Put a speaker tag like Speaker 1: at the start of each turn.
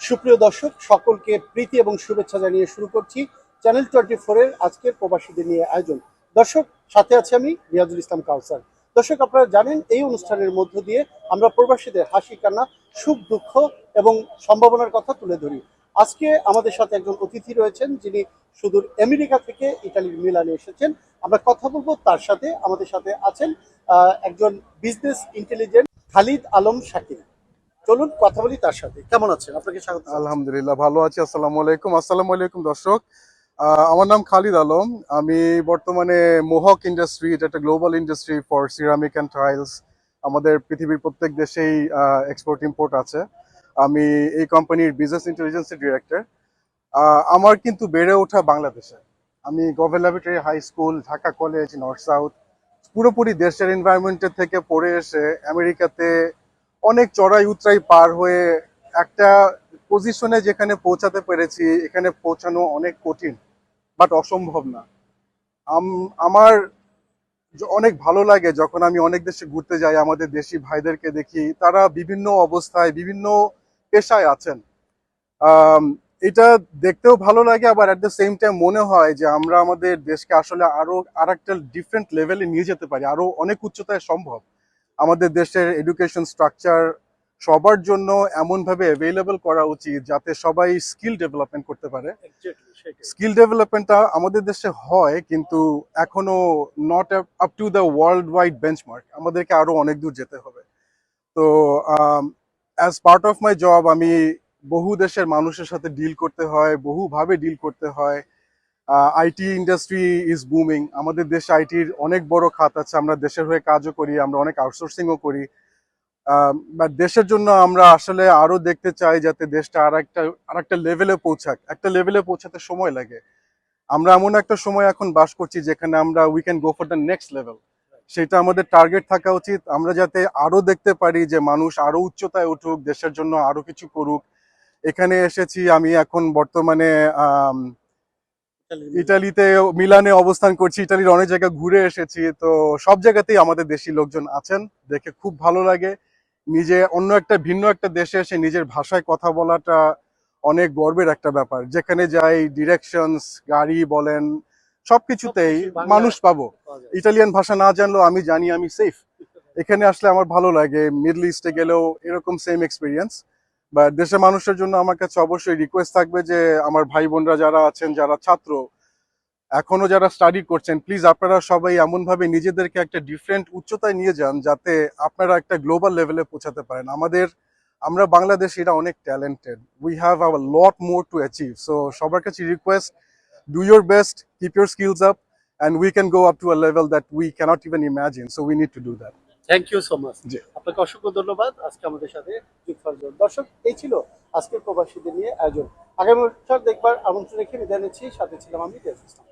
Speaker 1: সুপ্রিয় দর্শক, সকলকে প্রীতি এবং শুভেচ্ছা জানিয়ে শুরু করছি চ্যানেল 24 এর আজকের প্রবাসীদের নিয়ে আয়োজন। দর্শক, সাথে আছি আমি রিয়াজুল ইসলাম কাউসার। দর্শক, আপনারা জানেন এই অনুষ্ঠানের মধ্য দিয়ে আমরা প্রবাসীদের হাসি কান্না, সুখ দুঃখ এবং সম্ভাবনার কথা তুলে ধরি। আজকে আমাদের সাথে একজন অতিথি রয়েছেন, যিনি সুদূর আমেরিকা থেকে ইতালির মিলানে এসেছেন। আমরা কথা বলবো তার সাথে। আমাদের সাথে আছেন একজন বিজনেস ইন্টেলিজেন্ট খালিদ আলম শাকিল। চলুন কথা বলি তার সাথে। কেমন আছেন? আপনাকে স্বাগত।
Speaker 2: আলহামদুলিল্লাহ, ভালো আছি। আসসালামু আলাইকুম দর্শক। আমার নাম খালিদ আলম। আমি বর্তমানে মোহক ইন্ডাস্ট্রি, এটা একটা global industry for ceramic and tiles. আমাদের পৃথিবীর প্রত্যেক দেশেই এক্সপোর্ট ইম্পোর্ট আছে। আমি এই কোম্পানির বিজনেস ইন্টেলিজেন্সের ডিরেক্টর। আমার কিন্তু বেড়ে ওঠা বাংলাদেশে। আমি government laboratory high school, Dhaka college, North South, পুরোপুরি দেশের এনভায়রনমেন্টের থেকে পড়ে এসে আমেরিকাতে অনেক চড়াই উতরাই পার হয়ে একটা পজিশনে যেখানে পৌঁছাতে পেরেছি। এখানে পৌঁছানো অনেক কঠিন, বাট অসম্ভব না। আমার অনেক ভালো লাগে যখন আমি অনেক দেশে ঘুরতে যাই, আমাদের দেশি ভাইদেরকে দেখি তারা বিভিন্ন অবস্থায় বিভিন্ন পেশায় আছেন। আম, এটা দেখতেও ভালো লাগে, আবার অ্যাট দ্য সেম টাইম মনে হয় যে আমরা আমাদের দেশকে আসলে আরো আরেকটা ডিফারেন্ট লেভেলে নিয়ে যেতে পারি, আরো অনেক উচ্চতায় সম্ভব। আমাদের দেশের এডুকেশন স্ট্রাকচার সবার জন্য এমনভাবে অ্যাভেলেবল করা উচিত যাতে সবাই স্কিল ডেভেলপমেন্ট করতে পারে। স্কিল ডেভেলপমেন্টটা আমাদের দেশে হয়, কিন্তু এখনো not up to the world wide benchmark. আমাদেরকে আরো অনেক দূর যেতে হবে। তো as part of my job আমি বহু দেশের মানুষের সাথে ডিল করতে হয়, বহুভাবে ডিল করতে হয়। IT industry is booming. আমাদের দেশে আইটির অনেক বড় খাত আছে। আমরা দেশের হয়ে কাজও করি, আমরা অনেক আউটসোর্সিংও করি। বাট দেশের জন্য আমরা আসলে আরো দেখতে চাই যাতে দেশটা আর একটা লেভেলে পৌঁছাক। একটা লেভেলে পৌঁছাতে সময় লাগে। আমরা এমন একটা সময় এখন বাস করছি যেখানে আমরা we can go for the next level. সেটা আমাদের টার্গেট থাকা উচিত। আমরা যাতে আরো দেখতে পারি যে মানুষ আরো উচ্চতায় উঠুক, দেশের জন্য আরো কিছু করুক। এখানে এসেছি আমি এখন বর্তমানে ইটালিতে মিলানে অবস্থান করছি। ইটালির অনেক জায়গা ঘুরে এসেছি, তো সব জায়গাতেই আমাদের দেশি লোকজন আছেন, দেখে খুব ভালো লাগে। নিজে অন্য একটা ভিন্ন একটা দেশে এসে নিজের ভাষায় কথা বলাটা অনেক গর্বের একটা ব্যাপার। যেখানে যাই ডিরেকশনস, গাড়ি বলেন, সবকিছুতেই মানুষ পাবো। ইটালিয়ান ভাষা না জানলেও আমি জানি আমি সেফ। এখানে আসলে আমার ভালো লাগে। মিডল ইস্টে গেলেও এরকম সেম এক্সপিরিয়েন্স। বা দেশের মানুষের জন্য আমার কাছে অবশ্যই রিকোয়েস্ট থাকবে যে আমার ভাই বোনরা যারা আছেন, যারা ছাত্র এখনো যারা স্টাডি করছেন, প্লিজ আপনারা সবাই এমন ভাবে নিজেদেরকে একটা ডিফারেন্ট উচ্চতায় নিয়ে যান যাতে আপনারা একটা গ্লোবাল লেভেলে পৌঁছাতে পারেন। আমরা বাংলাদেশ এটা অনেক talented, we have our lot more to achieve. So সবার কাছে request, do your best, keep your skills up, and we can go up to a level that we cannot even imagine. So we need to do that.
Speaker 1: Thank you so much.
Speaker 2: জি।
Speaker 1: আপনাকে অসংখ্য ধন্যবাদ আজকে আমাদের সাথে যুক্ত হওয়ার জন্য। দর্শক, এই ছিল আজকের প্রবাসীদের নিয়ে আয়োজন। আগামী বছর দেখবার আমন্ত্রণ রেখে বিদায় নিচ্ছি। সাথে ছিলাম আমি রিয়াজ ইসলাম।